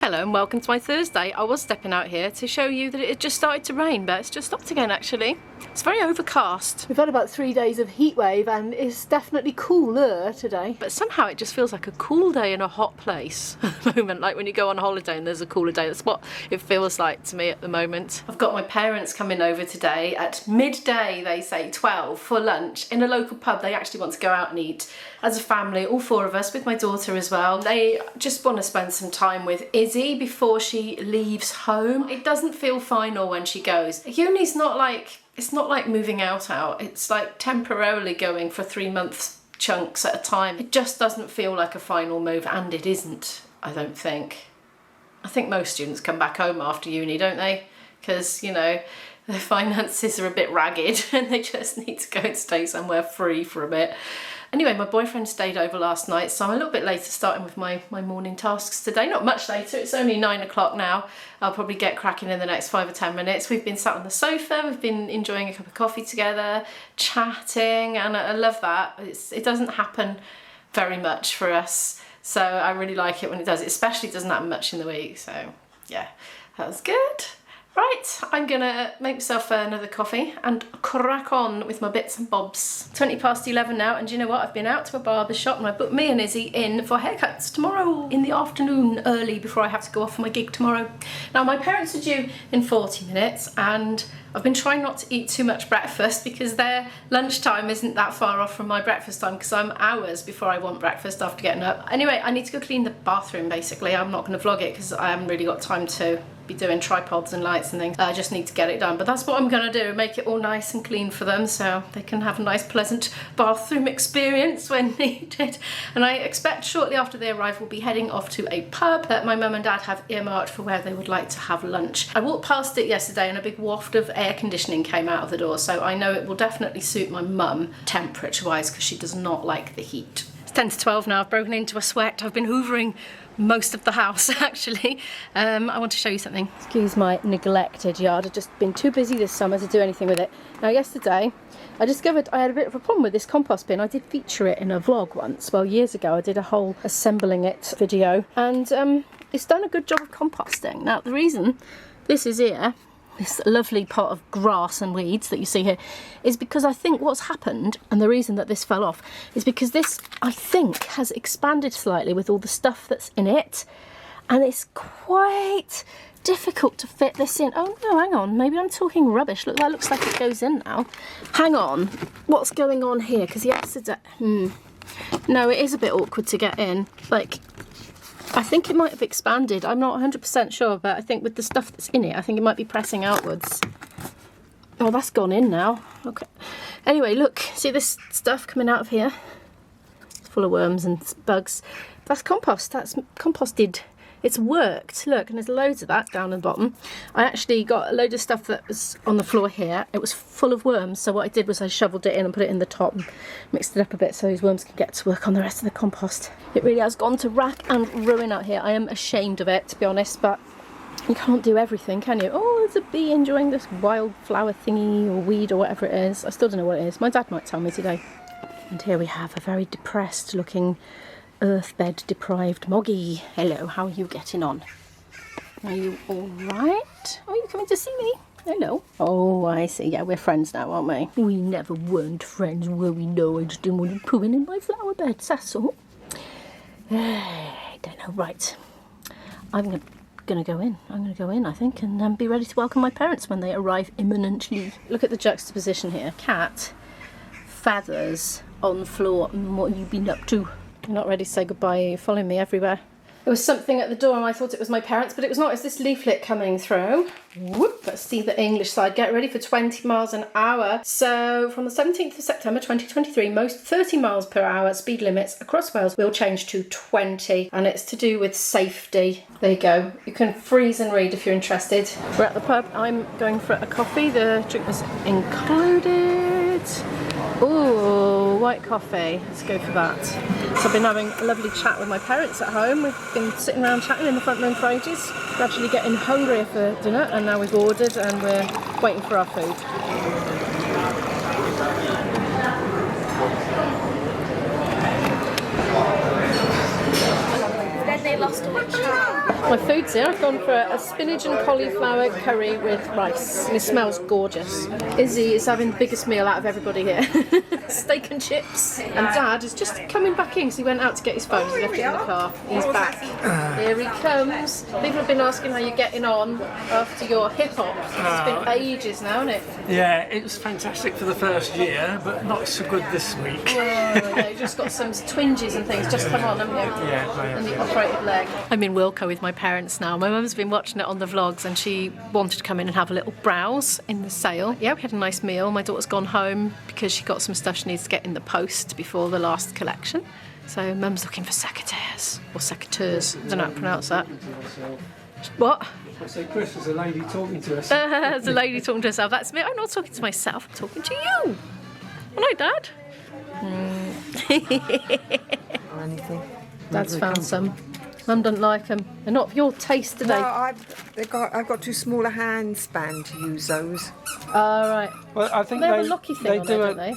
Hello and welcome to my Thursday. I was stepping out here to show you that it had just started to rain, but it's just stopped again actually. It's very overcast. We've had about 3 days of heat wave and it's definitely cooler today. But somehow it just feels like a cool day in a hot place at the moment, like when you go on holiday and there's a cooler day. That's what it feels like to me at the moment. I've got my parents coming over today at midday, they say 12, for lunch in a local pub. They actually want to go out and eat as a family, all four of us, with my daughter as well. They just want to spend some time with Izzy before she leaves home. It doesn't feel final when she goes. Uni's not like, it's not like moving out. It's like temporarily going for 3 months chunks at a time. It just doesn't feel like a final move, and it isn't, I don't think. I think most students come back home after uni, don't they? Because, you know, their finances are a bit ragged and they just need to go and stay somewhere free for a bit. Anyway, my boyfriend stayed over last night, so I'm a little bit later starting with my morning tasks today. Not much later, it's only 9 o'clock now. I'll probably get cracking in the next 5 or 10 minutes. We've been sat on the sofa, we've been enjoying a cup of coffee together, chatting, and I love that. It doesn't happen very much for us, so I really like it when it does. It especially doesn't happen much in the week, so yeah, that was good. Right, I'm gonna make myself another coffee and crack on with my bits and bobs. 20 past 11 now, and do you know what? I've been out to a barber shop and I booked me and Izzy in for haircuts tomorrow in the afternoon early before I have to go off for my gig tomorrow. Now my parents are due in 40 minutes and I've been trying not to eat too much breakfast because their lunchtime isn't that far off from my breakfast time, because I'm hours before I want breakfast after getting up. Anyway, I need to go clean the bathroom basically. I'm not going to vlog it because I haven't really got time to be doing tripods and lights and things. I just need to get it done, but that's what I'm going to do, make it all nice and clean for them so they can have a nice pleasant bathroom experience when needed. And I expect shortly after they arrive we'll be heading off to a pub that my mum and dad have earmarked for where they would like to have lunch. I walked past it yesterday and a big waft of air conditioning came out of the door, so I know it will definitely suit my mum temperature wise because she does not like the heat. It's 10 to 12 now, I've broken into a sweat. I've been hoovering most of the house actually. I want to show you something. Excuse my neglected yard. I've just been too busy this summer to do anything with it. Now yesterday I discovered I had a bit of a problem with this compost bin. I did feature it in a vlog once, well years ago. I did a whole assembling it video and it's done a good job of composting. Now the reason this is here, this lovely pot of grass and weeds that you see here, is because I think what's happened, and the reason that this fell off, is because this, I think, has expanded slightly with all the stuff that's in it, and it's quite difficult to fit this in. Oh no, hang on, maybe I'm talking rubbish. Look, that looks like it goes in now. Hang on, what's going on here? Because yesterday, no, it is a bit awkward to get in. Like, I think it might have expanded. I'm not 100% sure, but I think with the stuff that's in it, I think it might be pressing outwards. Oh, that's gone in now. Okay. Anyway, look, see this stuff coming out of here? It's full of worms and bugs. That's compost. That's composted. It's worked. Look, and there's loads of that down at the bottom. I actually got a load of stuff that was on the floor here. It was full of worms, so what I did was I shoveled it in and put it in the top and mixed it up a bit so these worms can get to work on the rest of the compost. It really has gone to rack and ruin out here. I am ashamed of it, to be honest, but you can't do everything, can you? Oh, there's a bee enjoying this wildflower thingy or weed or whatever it is. I still don't know what it is. My dad might tell me today. And here we have a very depressed looking earthbed deprived Moggy. Hello, how are you getting on? Are you all right? Oh, you coming to see me? Hello. Oh, I see. Yeah, we're friends now, aren't we? We never weren't friends, were we? No, I just didn't want you pooing in my flower beds, that's all. I don't know. Right. I'm gonna go in. I'm gonna go in, I think, and be ready to welcome my parents when they arrive imminently. Look at the juxtaposition here. Cat, feathers on the floor. What have you been up to? You're not ready to say goodbye, you're following me everywhere. There was something at the door and I thought it was my parents, but it was not. It's this leaflet coming through. Whoop. Let's see the English side. Get ready for 20 miles an hour. So from the 17th of September 2023, most 30 miles per hour speed limits across Wales will change to 20, and it's to do with safety. There you go. You can freeze and read if you're interested. We're at the pub. I'm going for a coffee. The drink was included. Ooh, white coffee. Let's go for that. So I've been having a lovely chat with my parents at home. We've been sitting around chatting in the front room for ages, gradually getting hungrier for dinner, and now we've ordered and we're waiting for our food. they lost a watch. My food's here. I've gone for a spinach and cauliflower curry with rice. And it smells gorgeous. Izzy is having the biggest meal out of everybody here. Steak and chips. And Dad is just coming back in because he went out to get his phone. He left it in the car. He's back. Here he comes. People have been asking how you're getting on after your hip hop. It's been ages now, hasn't it? Yeah, it was fantastic for the first year, but not so good this week. Yeah, you've just got some twinges and things just come on, haven't you? Yeah, And the operated leg. I'm in Wilko with my parents now. My mum's been watching it on the vlogs and she wanted to come in and have a little browse in the sale. Yeah, we had a nice meal. My daughter's gone home because she got some stuff she needs to get in the post before the last collection. So mum's looking for secateurs, or secateurs, I don't know how to pronounce that. What? I say, Chris, there's a lady talking to us. There's a lady talking to herself. That's me. I'm not talking to myself. I'm talking to you. Hello, Dad. Or anything. Dad's found some. Mum doesn't like them. They're not of your taste today. No, I've got too small a hand span to use those. Oh, right. Well, I think They have a locky thing on there, don't they?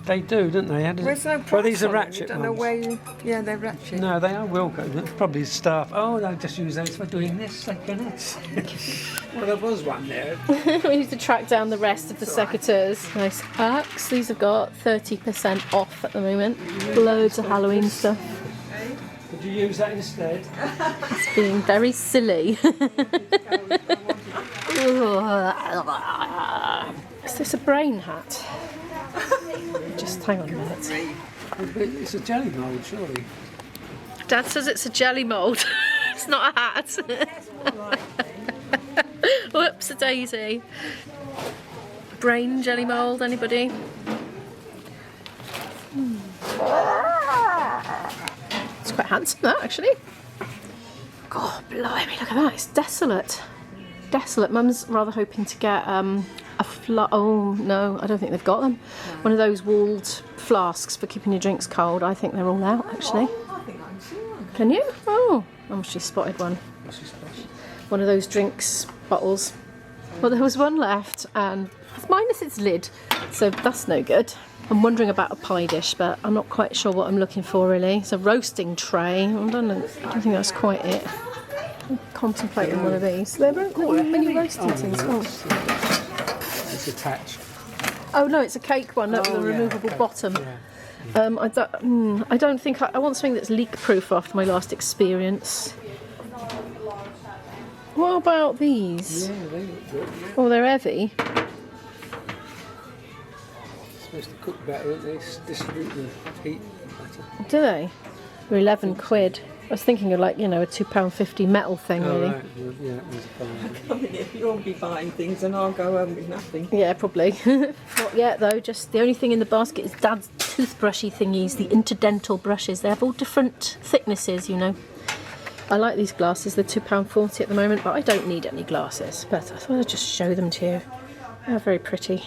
They do, don't they? There's no price Well, these are on them. ratchet You don't know ones. where you... Yeah, they're ratchet. No, they are Wilko. That's probably staff. Oh, they'll just use those for doing this, like this. Well, there was one there. We need to track down the rest of the secateurs. Nice axe. These have got 30% off at the moment. Loads of Halloween stuff. Could you use that instead? It's being very silly. Is this a brain hat? Just hang on a minute. It's a jelly mould, surely. Dad says it's a jelly mould. It's not a hat. Whoops a daisy. Brain jelly mould, anybody? It's quite handsome that actually. God blimey, look at that, it's desolate. Desolate. Mum's rather hoping to get oh no, I don't think they've got them. One of those walled flasks for keeping your drinks cold. I think they're all out actually. I think I can see one. Can you? Oh, she spotted one. One of those drinks bottles. Well, there was one left and it's minus its lid, so that's no good. I'm wondering about a pie dish, but I'm not quite sure what I'm looking for really. It's a roasting tray. I don't think that's quite it. I'm contemplating one of these. They're little mini roasting things. Oh. It's attached. Oh no, it's a cake one, with a removable bottom. Yeah. I don't think I want something that's leak-proof after my last experience. What about these? Yeah, they look good. Yeah. Oh, they're heavy. Supposed to cook better, aren't they? Distribute the heat better. Do they? They're 11 quid. I was thinking of like, you know, a £2.50 metal thing really. Right. Yeah, it was fine. Come in if you'll be buying things and I'll go home with nothing. Yeah, probably. Not yet though, just the only thing in the basket is Dad's toothbrushy thingies, the interdental brushes. They have all different thicknesses, you know. I like these glasses, they're £2.40 at the moment, but I don't need any glasses. But I thought I'd just show them to you. They're very pretty.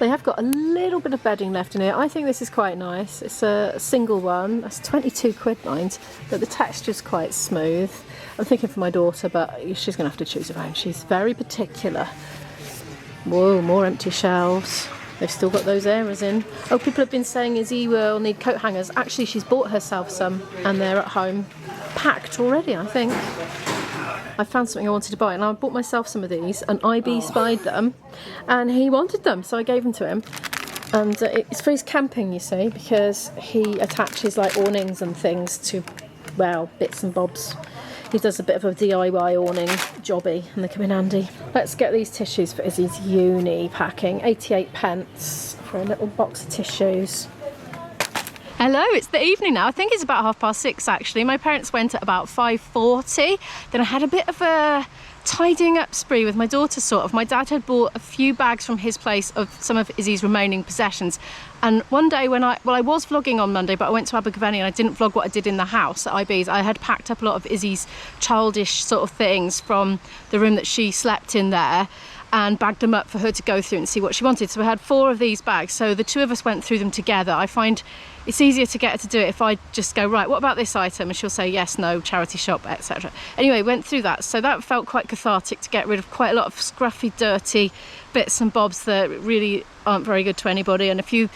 They have got a little bit of bedding left in here. I think this is quite nice. It's a single one. That's 22 quid, mind, but the texture's quite smooth. I'm thinking for my daughter, but she's going to have to choose her own. She's very particular. Whoa, more empty shelves. They've still got those eras in. Oh, people have been saying Izzy will need coat hangers. Actually, she's bought herself some, and they're at home packed already, I think. I found something I wanted to buy and I bought myself some of these and IB spied them and he wanted them, so I gave them to him. And it's for his camping, you see, because he attaches like awnings and things to, well, bits and bobs. He does a bit of a DIY awning jobby and they come in handy. Let's get these tissues for Izzy's uni packing. 88p for a little box of tissues. Hello, it's the evening now. I think it's about 6:30 actually. My parents went at about 5:40. Then I had a bit of a tidying up spree with my daughter sort of. My dad had bought a few bags from his place of some of Izzy's remaining possessions. And one day when I was vlogging on Monday, but I went to Abergavenny and I didn't vlog what I did in the house at IB's. I had packed up a lot of Izzy's childish sort of things from the room that she slept in there and bagged them up for her to go through and see what she wanted. So I had 4 of these bags. So the 2 of us went through them together. I find it's easier to get her to do it if I just go, right, what about this item? And she'll say yes, no, charity shop, etc. Anyway, went through that. So that felt quite cathartic to get rid of quite a lot of scruffy, dirty bits and bobs that really aren't very good to anybody, and a few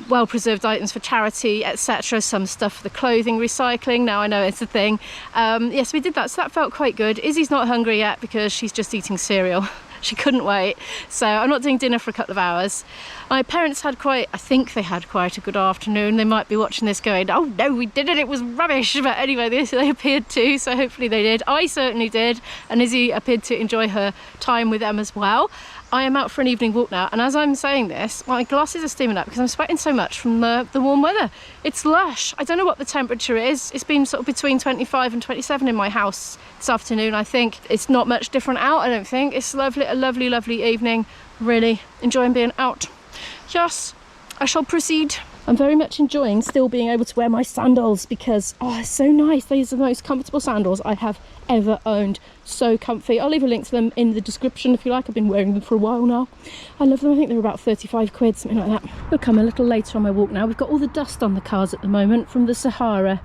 well-preserved items for charity, etc. Some stuff for the clothing recycling. Now I know it's a thing. Yes, we did that, so that felt quite good. Izzy's not hungry yet because she's just eating cereal. She couldn't wait, so I'm not doing dinner for a couple of hours. My parents had I think they had quite a good afternoon. They might be watching this going, oh no, we did it, it was rubbish. But anyway, they appeared to, so hopefully they did. I certainly did, and Izzy appeared to enjoy her time with them as well. I am out for an evening walk now, and as I'm saying this, my glasses are steaming up because I'm sweating so much from the warm weather. It's lush. I don't know what the temperature is. It's been sort of between 25 and 27 in my house this afternoon, I think. It's not much different out, I don't think. It's lovely, a lovely, lovely evening. Really enjoying being out. Yes, I shall proceed. I'm very much enjoying still being able to wear my sandals because, oh, it's so nice. These are the most comfortable sandals I have ever owned. So comfy. I'll leave a link to them in the description if you like. I've been wearing them for a while now. I love them. I think they're about 35 quid, something like that. We'll come a little later on my walk now. We've got all the dust on the cars at the moment from the Sahara.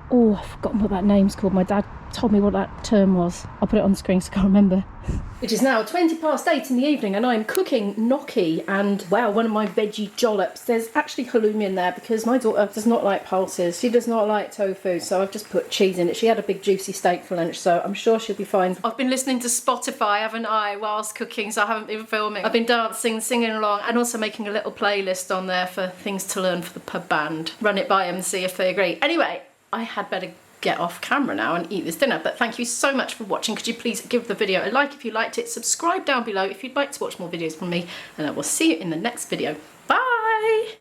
Oh, I've forgotten what that name's called. My dad told me what that term was. I'll put it on the screen so I can't remember. It is now 8:20 in the evening and I'm cooking gnocchi and, wow, one of my veggie jollops. There's actually halloumi in there because my daughter does not like pulses. She does not like tofu, so I've just put cheese in it. She had a big juicy steak for lunch, so I'm sure she'll be fine. I've been listening to Spotify, haven't I, whilst cooking, so I haven't been filming. I've been dancing, singing along, and also making a little playlist on there for things to learn for the pub band. Run it by them and see if they agree. Anyway, I had better get off camera now and eat this dinner, but thank you so much for watching. Could you please give the video a like if you liked it, subscribe down below if you'd like to watch more videos from me, and I will see you in the next video. Bye!